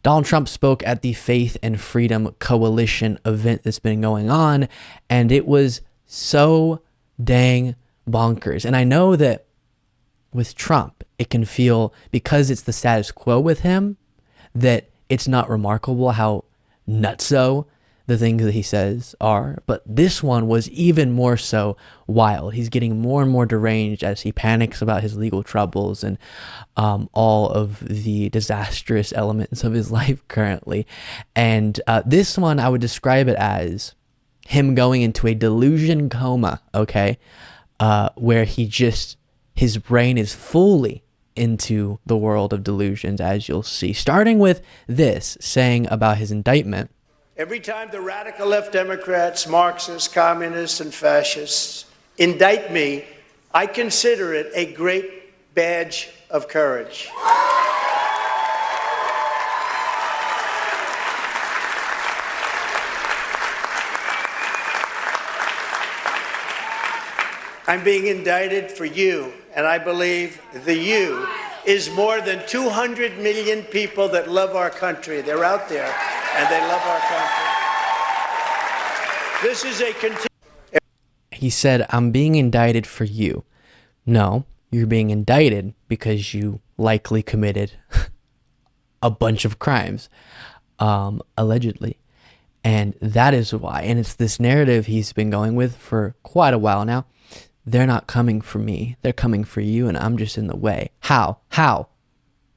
Donald Trump spoke at the Faith and Freedom Coalition event that's been going on, and it was so dang bonkers. And I know that with Trump, it can feel, because it's the status quo with him, that it's not remarkable how nutso the things that he says are. But this one was even more so wild. He's getting more and more deranged as he panics about his legal troubles and all of the disastrous elements of his life currently. And this one, I would describe it as him going into a delusion coma, okay? Where his brain is fully into the world of delusions, as you'll see. Starting with this, saying about his indictment. Every time the radical left Democrats, Marxists, communists, and fascists indict me, I consider it a great badge of courage. I'm being indicted for you, and I believe the you is more than 200 million people that love our country. They're out there, and they love our country. This is a He said, I'm being indicted for you. No, you're being indicted because you likely committed a bunch of crimes, allegedly. And that is why. And it's this narrative he's been going with for quite a while now. They're not coming for me. They're coming for you, and I'm just in the way. How? How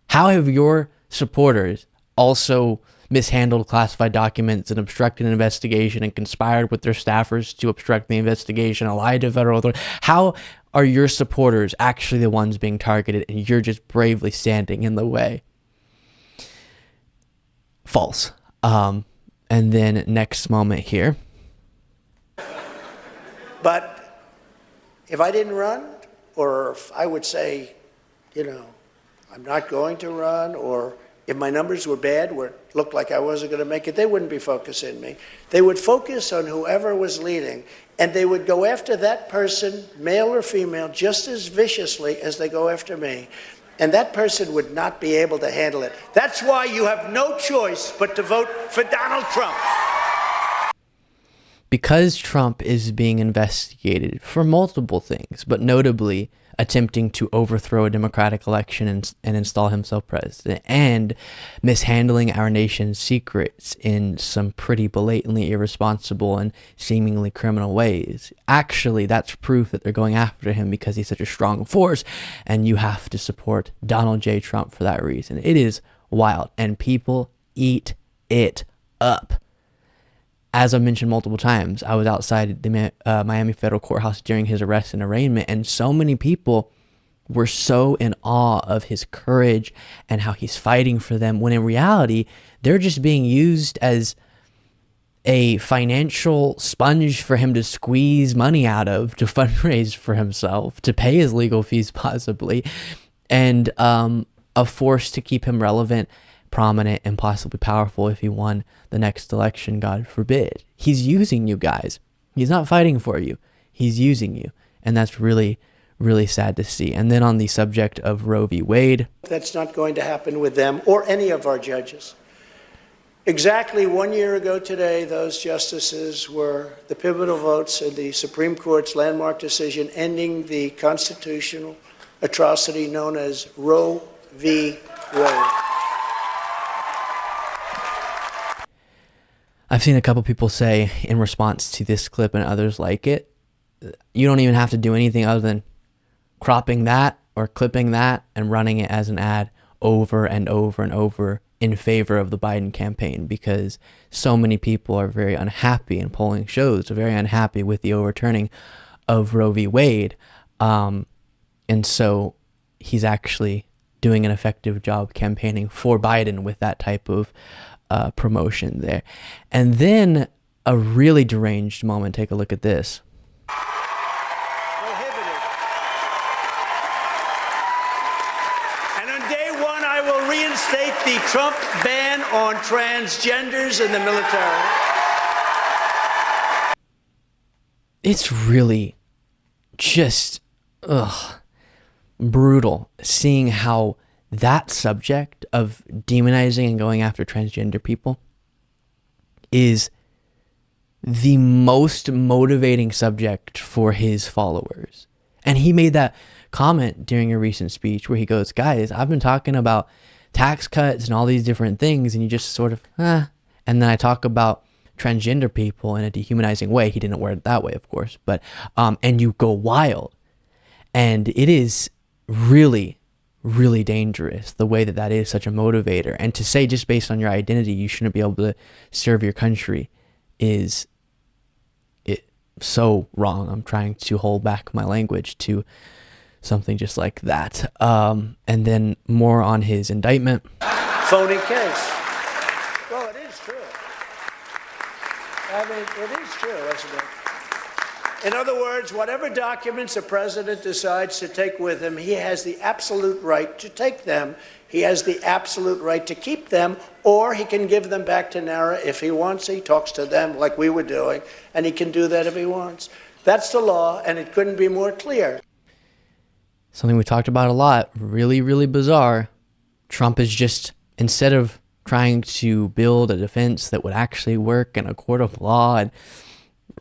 have your supporters also mishandled classified documents and obstructed an investigation and conspired with their staffers to obstruct the investigation and lied to federal authorities? How are your supporters actually the ones being targeted, and you're just bravely standing in the way? False. And then next moment here. But if I didn't run, or if I would say, I'm not going to run, or if my numbers were bad, where it looked like I wasn't going to make it, they wouldn't be focusing on me. They would focus on whoever was leading, and they would go after that person, male or female, just as viciously as they go after me. And that person would not be able to handle it. That's why you have no choice but to vote for Donald Trump. Because Trump is being investigated for multiple things, but notably attempting to overthrow a democratic election and install himself president, and mishandling our nation's secrets in some pretty blatantly irresponsible and seemingly criminal ways. Actually, that's proof that they're going after him because he's such a strong force, and you have to support Donald J. Trump for that reason. It is wild, and people eat it up. As I've mentioned multiple times, I was outside the Miami Federal Courthouse during his arrest and arraignment, and so many people were so in awe of his courage and how he's fighting for them, when in reality, they're just being used as a financial sponge for him to squeeze money out of, to fundraise for himself, to pay his legal fees possibly, and a force to keep him relevant, prominent, and possibly powerful if he won the next election, God forbid. He's using you guys. He's not fighting for you. He's using you. And that's really, really sad to see. And then on the subject of Roe v. Wade. That's not going to happen with them or any of our judges. Exactly 1 year ago today, those justices were the pivotal votes in the Supreme Court's landmark decision ending the constitutional atrocity known as Roe v. Wade. I've seen a couple people say in response to this clip and others like it, you don't even have to do anything other than cropping that or clipping that and running it as an ad over and over and over in favor of the Biden campaign, because so many people are very unhappy, and polling shows are very unhappy with the overturning of Roe v. Wade. And so he's actually doing an effective job campaigning for Biden with that type of promotion there. And then a really deranged moment. Take a look at this. Prohibited. And on day one, I will reinstate the Trump ban on transgenders in the military. It's really just brutal seeing how that subject of demonizing and going after transgender people is the most motivating subject for his followers. And he made that comment during a recent speech where he goes, guys, I've been talking about tax cuts and all these different things, and you just sort of, and then I talk about transgender people in a dehumanizing way. He didn't word it that way, of course, but, and you go wild. And it is really, really dangerous the way that that is such a motivator. And to say just based on your identity, you shouldn't be able to serve your country is so wrong. I'm trying to hold back my language to something just like that. And then more on his indictment. Phony case. Well, it is true. I mean, it is true, isn't it? In other words, whatever documents a president decides to take with him, he has the absolute right to take them. He has the absolute right to keep them, or he can give them back to NARA if he wants. He talks to them like we were doing, and he can do that if he wants. That's the law, and it couldn't be more clear. Something we talked about a lot, really, really bizarre. Trump is just, instead of trying to build a defense that would actually work in a court of law and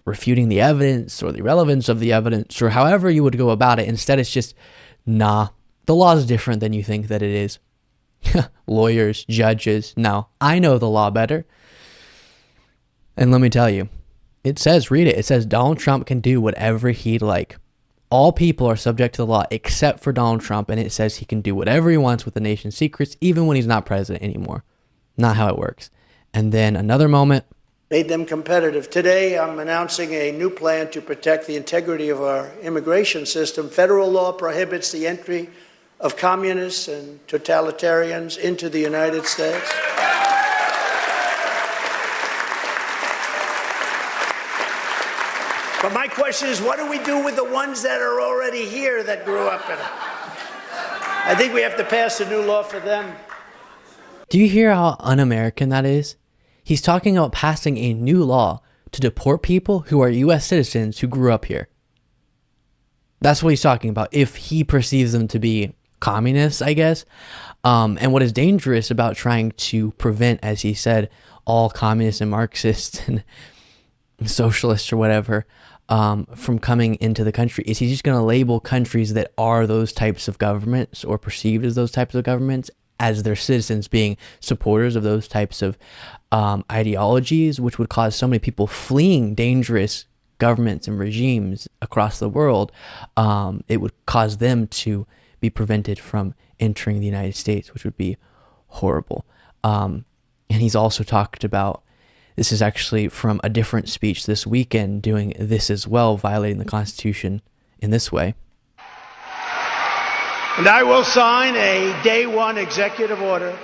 refuting the evidence or the relevance of the evidence or however you would go about it, instead it's just, nah, the law is different than you think that it is. Lawyers, judges, no, I know the law better. And let me tell you, it says, read it, it says Donald Trump can do whatever he'd like. All people are subject to the law except for Donald Trump, and it says he can do whatever he wants with the nation's secrets, even when he's not president anymore. Not how it works. And then another moment. Made them competitive. Today, I'm announcing a new plan to protect the integrity of our immigration system. Federal law prohibits the entry of communists and totalitarians into the United States. But my question is, what do we do with the ones that are already here that grew up in it? I think we have to pass a new law for them. Do you hear how un-American that is? He's talking about passing a new law to deport people who are U.S. citizens who grew up here. That's what he's talking about, if he perceives them to be communists, I guess. And what is dangerous about trying to prevent, as he said, all communists and Marxists and socialists or whatever from coming into the country is he's just going to label countries that are those types of governments or perceived as those types of governments as their citizens being supporters of those types of ideologies, which would cause so many people fleeing dangerous governments and regimes across the world. It would cause them to be prevented from entering the United States, which would be horrible. And he's also talked about, this is actually from a different speech this weekend, doing this as well, violating the Constitution in this way. And I will sign a day one executive order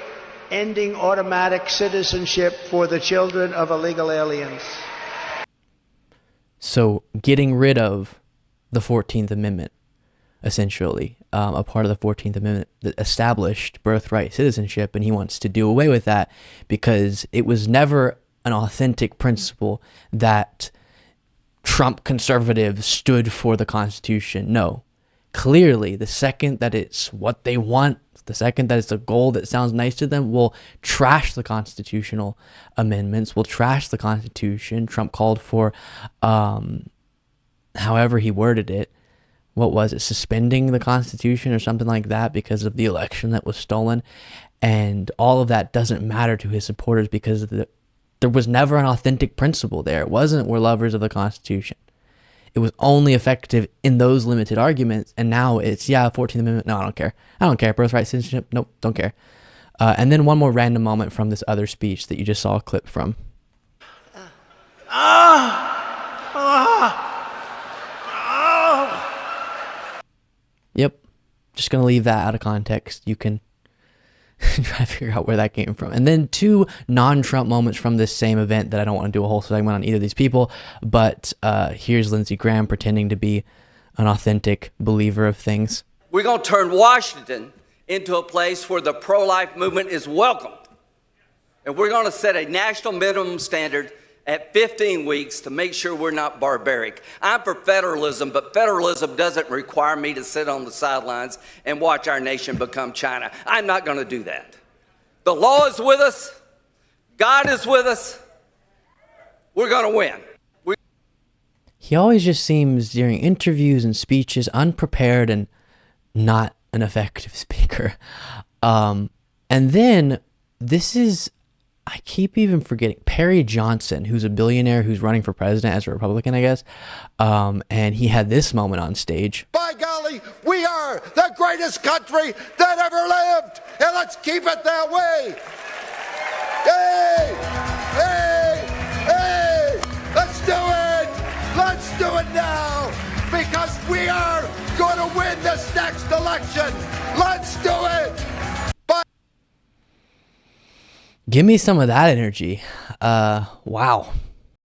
ending automatic citizenship for the children of illegal aliens. So getting rid of the 14th Amendment, essentially, a part of the 14th Amendment that established birthright citizenship, and he wants to do away with that because it was never an authentic principle that Trump conservatives stood for the Constitution. No. Clearly, the second that it's what they want, the second that it's a goal that sounds nice to them, will trash the constitutional amendments, will trash the Constitution. Trump called for, however he worded it, what was it, suspending the Constitution or something like that because of the election that was stolen. And all of that doesn't matter to his supporters because there was never an authentic principle there. It wasn't, we're lovers of the Constitution. It was only effective in those limited arguments, and now it's, 14th Amendment, no, I don't care. I don't care. Birthright citizenship, nope, don't care. And then one more random moment from this other speech that you just saw a clip from. Yep, just going to leave that out of context. You can try to figure out where that came from. And then two non-Trump moments from this same event that I don't want to do a whole segment on either of these people, but here's Lindsey Graham pretending to be an authentic believer of things. We're going to turn Washington into a place where the pro-life movement is welcomed. And we're going to set a national minimum standard at 15 weeks to make sure we're not barbaric. I'm for federalism, but federalism doesn't require me to sit on the sidelines and watch our nation become China. I'm not going to do that. The law is with us. God is with us. We're going to win. He always just seems, during interviews and speeches, unprepared and not an effective speaker. And then this is, I keep even forgetting, Perry Johnson, who's a billionaire who's running for president as a Republican, I guess. And he had this moment on stage. By golly, we are the greatest country that ever lived, and let's keep it that way. Hey, hey, hey, let's do it. Let's do it now, because we are going to win this next election. Let's do it. Give me some of that energy. Wow.